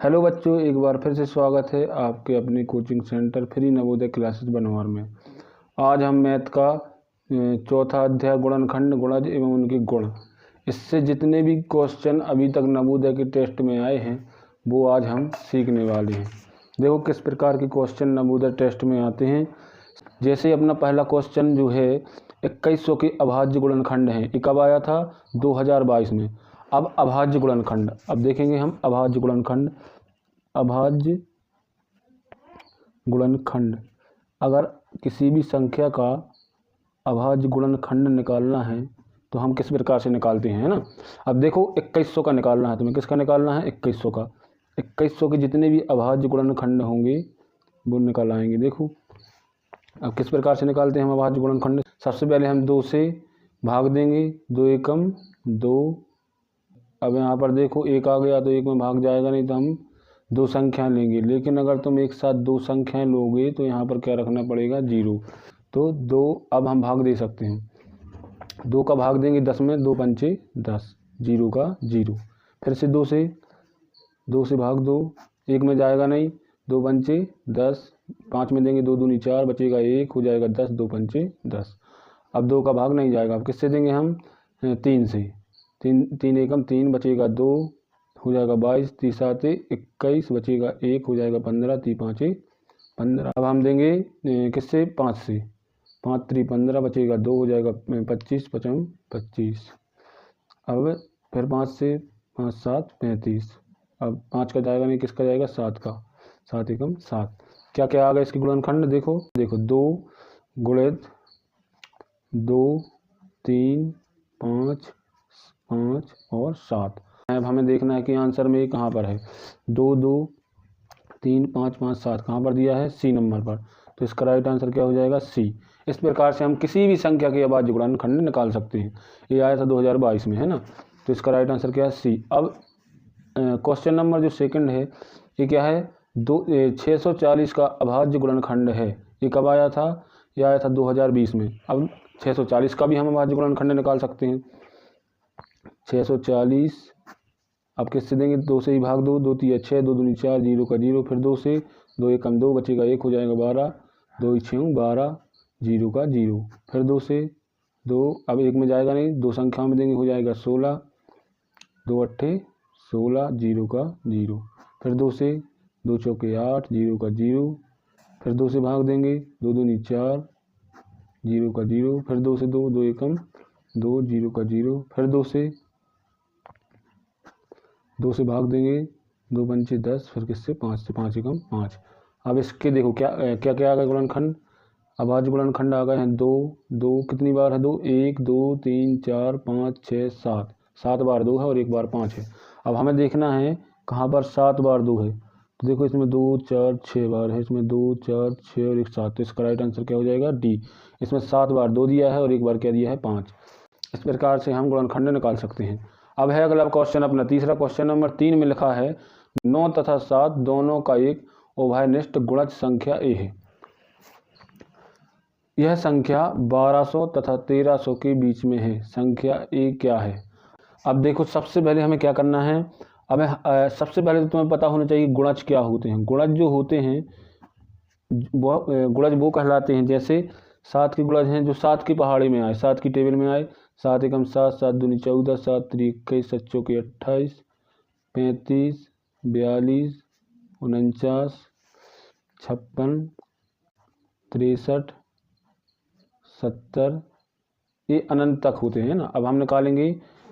Hello बच्चों, एक बार फिर से स्वागत है आपके अपने coaching centre free Navodaya classes बनवार में। आज हम मैथ का चौथा अध्याय गुणनखंड, गुणज एवं उनके गुण, इससे जितने भी क्वेश्चन अभी तक नवोदय के टेस्ट में आए हैं वो आज हम सीखने वाले हैं। देखो किस प्रकार के क्वेश्चन नवोदय टेस्ट में आते हैं। जैसे अपना पहला क्वेश्चन जो है 2100 के अभाज्य गुणनखंड हैं। ये कब आया था? 2022 में। अब अभाज्य गुणनखंड, अब देखेंगे हम अभाज्य गुणनखंड। अभाज्य गुणनखंड, अगर किसी भी संख्या का अभाज्य गुणनखंड निकालना है तो हम किस प्रकार से निकालते हैं, है ना। अब देखो 2100 का निकालना है, तुम्हें किसका निकालना है? 2100 का। 2100 के जितने भी अभाज्य गुणनखंड होंगे वो निकाल आएंगे। देखो अब किस प्रकार से निकालते हैं हम अभाज्य गुणनखंड। सबसे पहले हम 2 से भाग देंगे, 2 एकम 2। अब यहाँ पर देखो 1 आ गया तो 1 में भाग जाएगा नहीं, तो हम 2 संख्याएं लेंगे। लेकिन अगर तुम एक साथ 2 संख्याएं लोगे तो यहाँ पर क्या रखना पड़ेगा? 0। तो 2 अब हम भाग दे सकते हैं। 2 का भाग देंगे 10 में, 2 पंचे 10, 0 का 0। फिर से 2 से भाग दो, 1 में जाएगा नहीं, 2 पंचे 10, 5 में देंगे 2 दूनी 4, बचेगा 1, हो जाएगा 10, 2 पंचे 10। अब 2 का भाग नहीं जाएगा, अब किससे देंगे हम? 3 से। 3 एकम 3, बचेगा 2, हो जाएगा 22, 30 सात 21, बचेगा 1, हो जाएगा 15, 3 पाँचे 15। अब हम देंगे किससे? 5 से। 5 3 15, बचेगा 2, हो जाएगा 25, 55 25। अब फिर 5 से 5 7 35। अब 5 का जाएगा नहीं, किसका जाएगा? 7 का। 7 एकम 7। क्या क्या आ गया इसके गुणनखंड? देखो 2 गुणित 2 3 5 5 और 7। अब हमें देखना है कि आंसर में कहाँ पर है। 2 2 3 5 5 7 कहाँ पर दिया है? सी नंबर पर। तो इसका राइट आंसर क्या हो जाएगा? सी। इस प्रकार से हम किसी भी संख्या के अभाज्य गुणनखंड निकाल सकते हैं। ये आया था 2022 में, है ना। तो इसका राइट आंसर क्या है? सी। अब क्वेश्चन नंबर जो सेकंड है, ये क्या है? 640 का अभाज्य गुणनखंड है। ये कब आया था? ये आया था 2020 में। अब 640 का भी हम अभाज्य गुणनखंड निकाल सकते हैं। 640 अब किससे देंगे? 2 से ही भाग दो, 2 3 6, 2 दूनी 4, 0 का 0। फिर 2 से 2 एकम 2, बचेगा 1, हो जाएगा 12, 2 6 12, 0 का 0। फिर 2 से 2, अब 1 में जाएगा नहीं, 2 संख्याओं में देंगे, हो जाएगा 16, 2 अट्ठे 16, 0 का 0। फिर 2 से 2 चौके 8, 0 का 0। फिर 2 से भाग देंगे, 2 दूनी 4, 0 का 0। फिर 2 से 2, 2 एकम 2, 0 का 0। फिर 2 से भाग देंगे, 2 पंचे 10, फिर किससे? 5 से। 5 एकम 5। अब इसके देखो क्या क्या क्या आ गया गुणनखंड। अभाज्य गुणनखंड आ गए हैं 2 2, कितनी बार है 2? 1 2 3 4 5 6 7, 7 बार 2 है और 1 बार 5 है। अब हमें देखना है कहाँ पर 7 बार 2 है। तो देखो इसमें 2 4 6 बार है, इसमें 2 4 6 और 1 7। तो इसका राइट आंसर क्या हो जाएगा? डी। इसमें 7 बार 2 दिया है और 1 बार क्या दिया है? 5। इस प्रकार से हम गुणनखंड निकाल सकते हैं। अब है अगला क्वेश्चन अपना तीसरा। क्वेश्चन नंबर 3 में लिखा है 9 तथा 7 दोनों का एक उभयनिष्ठ गुणज संख्या ए है। यह संख्या 1200 तथा 1300 के बीच में है। संख्या ए क्या है? अब देखो सबसे पहले हमें क्या करना है। अब सबसे पहले तो तुम्हें पता होना चाहिए गुणज क्या होते हैं। गुणज जो होते हैं गुणज वो कहलाते हैं, जैसे 7 के गुणज हैं जो 7 की पहाड़ी में आए, 7 की टेबल में आए। 7 एकम 7, 7 दूनी 14, 7 3 21, 7 चौके 28, 35 42 49 56 63 70, ये अनंत तक होते हैं ना। अब हम निकालेंगे,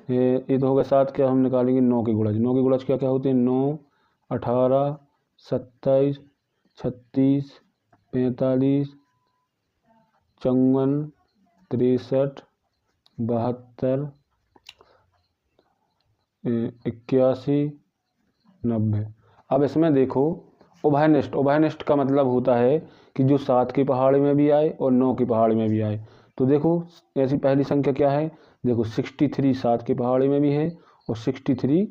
ये तो होगा 7, क्या हम निकालेंगे 9 के गुणज। 9 के गुणज क्या क्या होते हैं? 9 18 27 36 45 54 63 72 81 90। अब इसमें देखो उभयनिष्ठ, उभयनिष्ठ का मतलब होता है कि जो 7 की पहाड़ी में भी आए और 9 की पहाड़ी में भी आए। तो देखो ऐसी पहली संख्या क्या है? देखो 63 7 की पहाड़ी में भी है और 63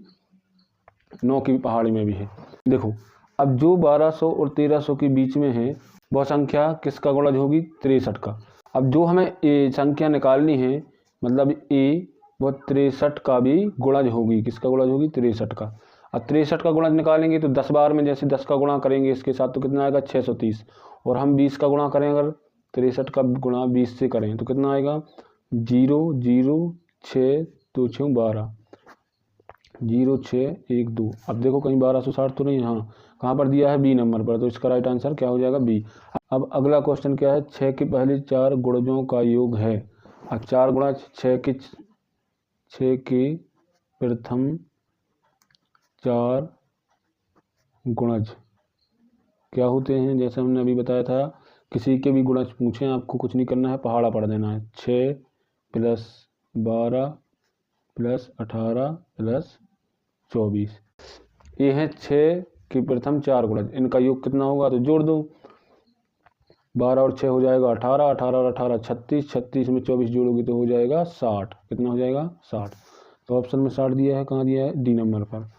9 की पहाड़ी में भी है। देखो अब जो 1200 और 1300 के बीच में है वह संख्या किसका गुणज होगी? 63 का। अब जो हमें ए संख्या निकालनी है, मतलब ए, वह 63 का भी गुणज होगी। किसका गुणज होगी? 63 का। अब 63 का गुणा निकालेंगे तो 10 बार में जैसे 10 का गुणा करेंगे इसके साथ तो कितना आएगा 630, और हम 20 का गुणा करें, अगर 63 का गुणा 20 से करें तो कितना आएगा 0 0 6 2 6 12 0 6 1 2। अब देखो कहीं 1260 तो नहीं, हाँ कहाँ पर दिया है बी नंबर पर, तो इसका राइट आंसर क्या हो जाएगा बी। अब अगला क्वेश्चन क्या है, 6 के पहले 4 गुणजों का योग है। अब 4 गुणा 6 के प्रथम 4 गुणज क्या होते हैं, जैसे हमने अभी बताया था, किसी के भी गुणज पूछें आपको कुछ नहीं करना है, पहाड़ा पढ़ देना है। 6 + 12 + 18 + 24, ये है 6 के प्रथम 4 गुणज, इनका योग कितना होगा तो जोड़ दो, 12 और 6 हो जाएगा 18, 18 और 18 36, 36 में 24 जोड़ोगे तो हो जाएगा 60। कितना हो जाएगा 60। तो ऑप्शन में 60 दिया है, कहाँ दिया है डी नंबर पर।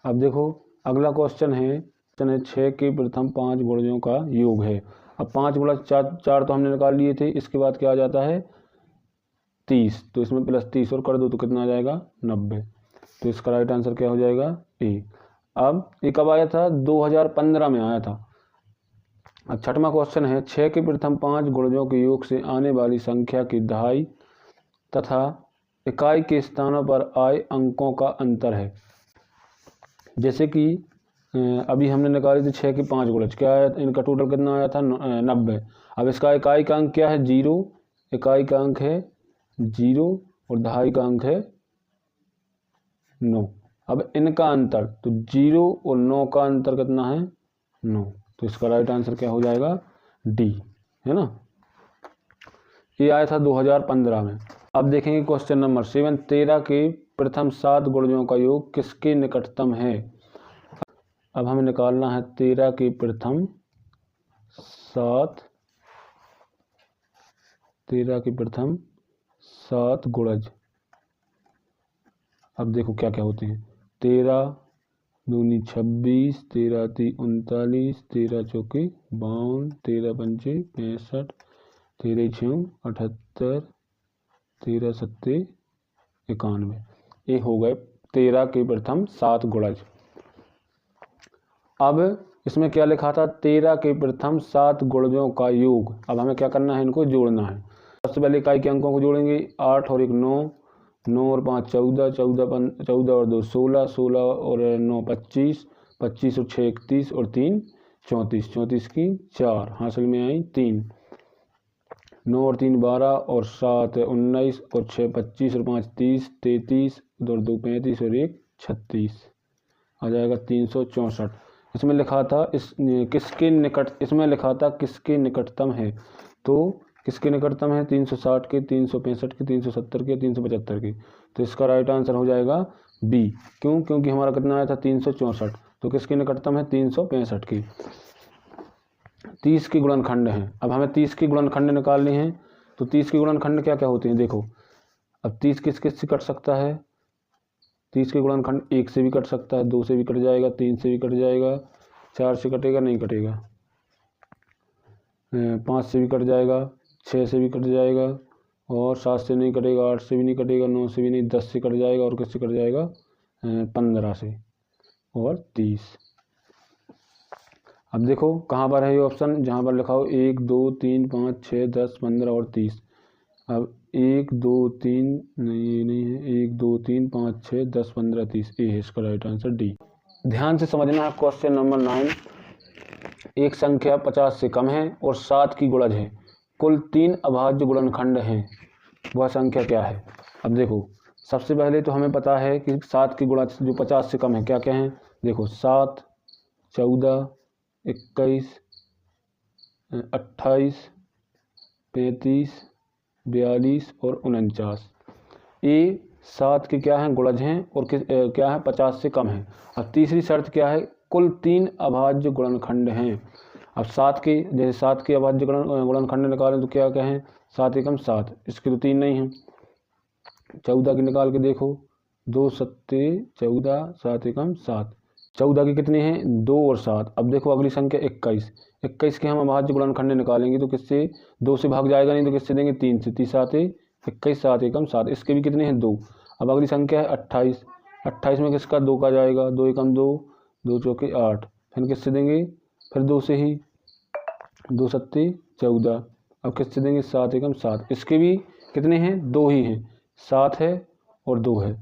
अब देखो अगला क्वेश्चन है 6 के प्रथम 5 गुणजों का योग है। अब 5 गुणा 4 तो हमने निकाल लिए थे, इसके बाद क्या आ जाता है 30, तो इसमें +30 और कर दो तो कितना आ जाएगा 90। तो इसका राइट आंसर क्या हो जाएगा ए। अब ये कब आया था 2015 में आया था। अब 6वां क्वेश्चन है 6 के प्रथम 5 गुणजों के योग से आने वाली संख्या की दहाई तथा इकाई के स्थानों पर आए अंकों का अंतर है। जैसे कि अभी हमने निकाली थी 6 के 5 गुणज, क्या है इनका टोटल कितना आया था 90। अब इसका इकाई का अंक क्या है 0, इकाई का अंक है 0 और दहाई का अंक है 9। अब इनका अंतर तो 0 और 9 का अंतर कितना है 9, तो इसका राइट आंसर क्या हो जाएगा डी, है ना। ये आया था 2015 में। अब देखेंगे क्वेश्चन नंबर 7, 13 के प्रथम 7 गुणजों का योग किसके निकटतम है। अब हमें निकालना है 13 के प्रथम 7 गुणज। अब देखो क्या क्या होते हैं, 13 दूनी 26, 13 × 39, 13 × 4 52, 13 × 5 65, 13 × 6 78, 13 × 7 91। ये हो गए 13 के प्रथम 7 गुणज। अब इसमें क्या लिखा था 13 के प्रथम 7 गुणजों का योग। अब हमें क्या करना है, इनको जोड़ना है। सबसे पहले इकाई के अंकों को जोड़ेंगे, 8 और 1 9, 9 और 5 14, 14 और 2 16, 16 और 9 25, 25 और 6 31 और 3 34, 34 की 4 हासिल में आई 3, 9 और 3 12 और 7 19 और 6 25 और 5 30, 33 और 2 35 और 1 36, आ जाएगा 364। इसमें लिखा था इसमें लिखा था किसके निकटतम है, तो किसके निकटतम है 360 के, 365 के, 370 के, 375 के। तो इसका राइट आंसर हो जाएगा बी। क्यों, क्योंकि हमारा कितना आया था 364, तो किसके निकटतम है 365 की। 30 के गुणनखंड हैं। अब हमें 30 के गुणनखंड निकालने हैं, तो 30 के गुणनखंड क्या क्या होते हैं देखो। अब 30 किस किस से कट सकता है, 30 के गुणनखंड 1 से भी कट सकता है, 2 से भी कट जाएगा, 3 से भी कट जाएगा, 4 से कटेगा नहीं कटेगा, 5 से भी कट जाएगा, 6 से भी कट जाएगा, और 7 से नहीं कटेगा, 8 से भी नहीं कटेगा, 9 से भी नहीं, 10 से कट जाएगा, और किससे कट जाएगा 15 से, और 30। अब देखो कहाँ पर है ये ऑप्शन, जहाँ पर लिखा हो 1 2 3 5 6 10 15 और 30। अब 1 2 3 नहीं, ये नहीं है, 1 2 3 5 6 10 15 30, ये है इसका राइट आंसर डी। ध्यान से समझना है क्वेश्चन नंबर 9। एक संख्या 50 से कम है और 7 की गुणज है, कुल 3 अभाज्य गुणनखंड हैं, वह संख्या क्या है। अब देखो सबसे पहले तो हमें पता है कि 7 की गुणज जो 50 से कम है क्या क्या है, देखो 7 14 21 28 35 42 और 49, ये 7 के क्या हैं गुणज हैं, और क्या है 50 से कम है। अब तीसरी शर्त क्या है, कुल 3 अभाज्य गुणनखंड हैं। अब 7 के, जैसे 7 के अभाज्य गुणनखंड निकालें तो क्या क्या है, 7 एकम 7, इसके तो 3 नहीं हैं। 14 की निकाल के देखो, 2 सत्ते 14, 7 एकम 7, 14 के कितने हैं 2 और 7। अब देखो अगली संख्या 21, 21 के हम अभाज्य गुणनखंड निकालेंगे तो किससे 2 से भाग जाएगा नहीं, तो किससे देंगे 3 से, 3 7 21, 7 एकम 7, इसके भी कितने हैं 2। अब अगली संख्या है 28, 28 में किसका 2 का जाएगा, 2 एकम 2, 2 चौके 8, फिर किससे देंगे, फिर 2 से ही, 2 सत्ते 14, अब किससे देंगे 7 एकम 7, इसके भी कितने हैं 2 ही हैं, 7 है और 2 है।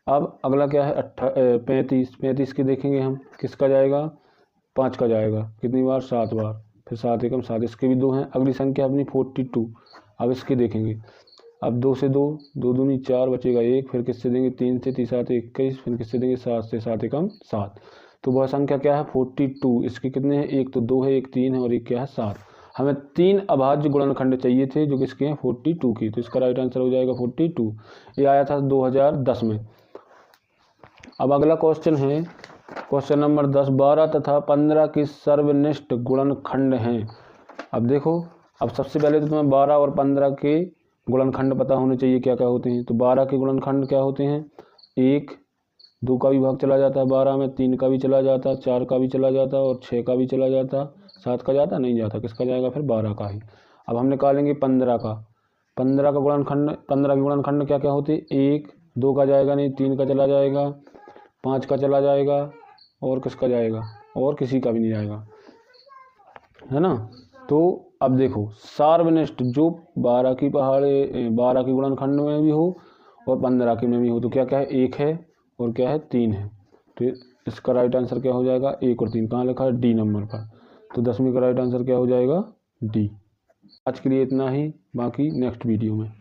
अब अगला क्या है 35, 35 के देखेंगे हम, किसका जाएगा 5 का जाएगा, कितनी बार 7 बार, फिर 7 एकम 7, इसके भी 2 हैं। अगली संख्या अपनी 42, अब इसके देखेंगे, अब 2 से 2, 2 दूनी 4 बचेगा 1, फिर किससे देंगे 3 से 3 7 21, फिर किससे देंगे 7 से 7 एकम 7, तो वह संख्या क्या है 42। इसके कितने हैं, एक तो 2 है, एक 3 है और एक क्या है 7। हमें 3 अभाज्य गुणनखंड चाहिए थे जो किसके हैं 42 की, तो इसका राइट आंसर हो जाएगा 42। ये आया था 2010 में। अब अगला क्वेश्चन है क्वेश्चन नंबर 10, 12 तथा 15 की सर्वनिष्ठ गुणनखंड हैं। अब देखो, अब सबसे पहले तो तुम्हें 12 और 15 के गुणनखंड पता होने चाहिए क्या क्या होते हैं। तो 12 के गुणनखंड क्या होते हैं, 1, 2 का भी भाग चला जाता है 12 में, 3 का भी चला जाता है, 4 का भी चला जाता है और 6 का भी चला जाता, 7 का जाता नहीं जाता, किसका जाएगा फिर 12 का ही। अब हम निकालेंगे 15 का, 15 का गुणनखंड, 15 के गुणनखंड क्या क्या होते, 1, 2 का जाएगा नहीं, 3 का चला जाएगा, 5 का चला जाएगा और किसका जाएगा, और किसी का भी नहीं जाएगा, है ना। तो अब देखो सार्वनिष्ठ जो 12 की पहाड़े 12 की गुणनखंड में भी हो और 15 के में भी हो, तो क्या क्या है 1 है और क्या है 3 है। तो इसका राइट आंसर क्या हो जाएगा, 1 और 3 कहाँ लिखा है, डी नंबर पर। तो 10वीं का राइट आंसर क्या हो जाएगा, डी। आज के लिए इतना ही, बाकी नेक्स्ट वीडियो में।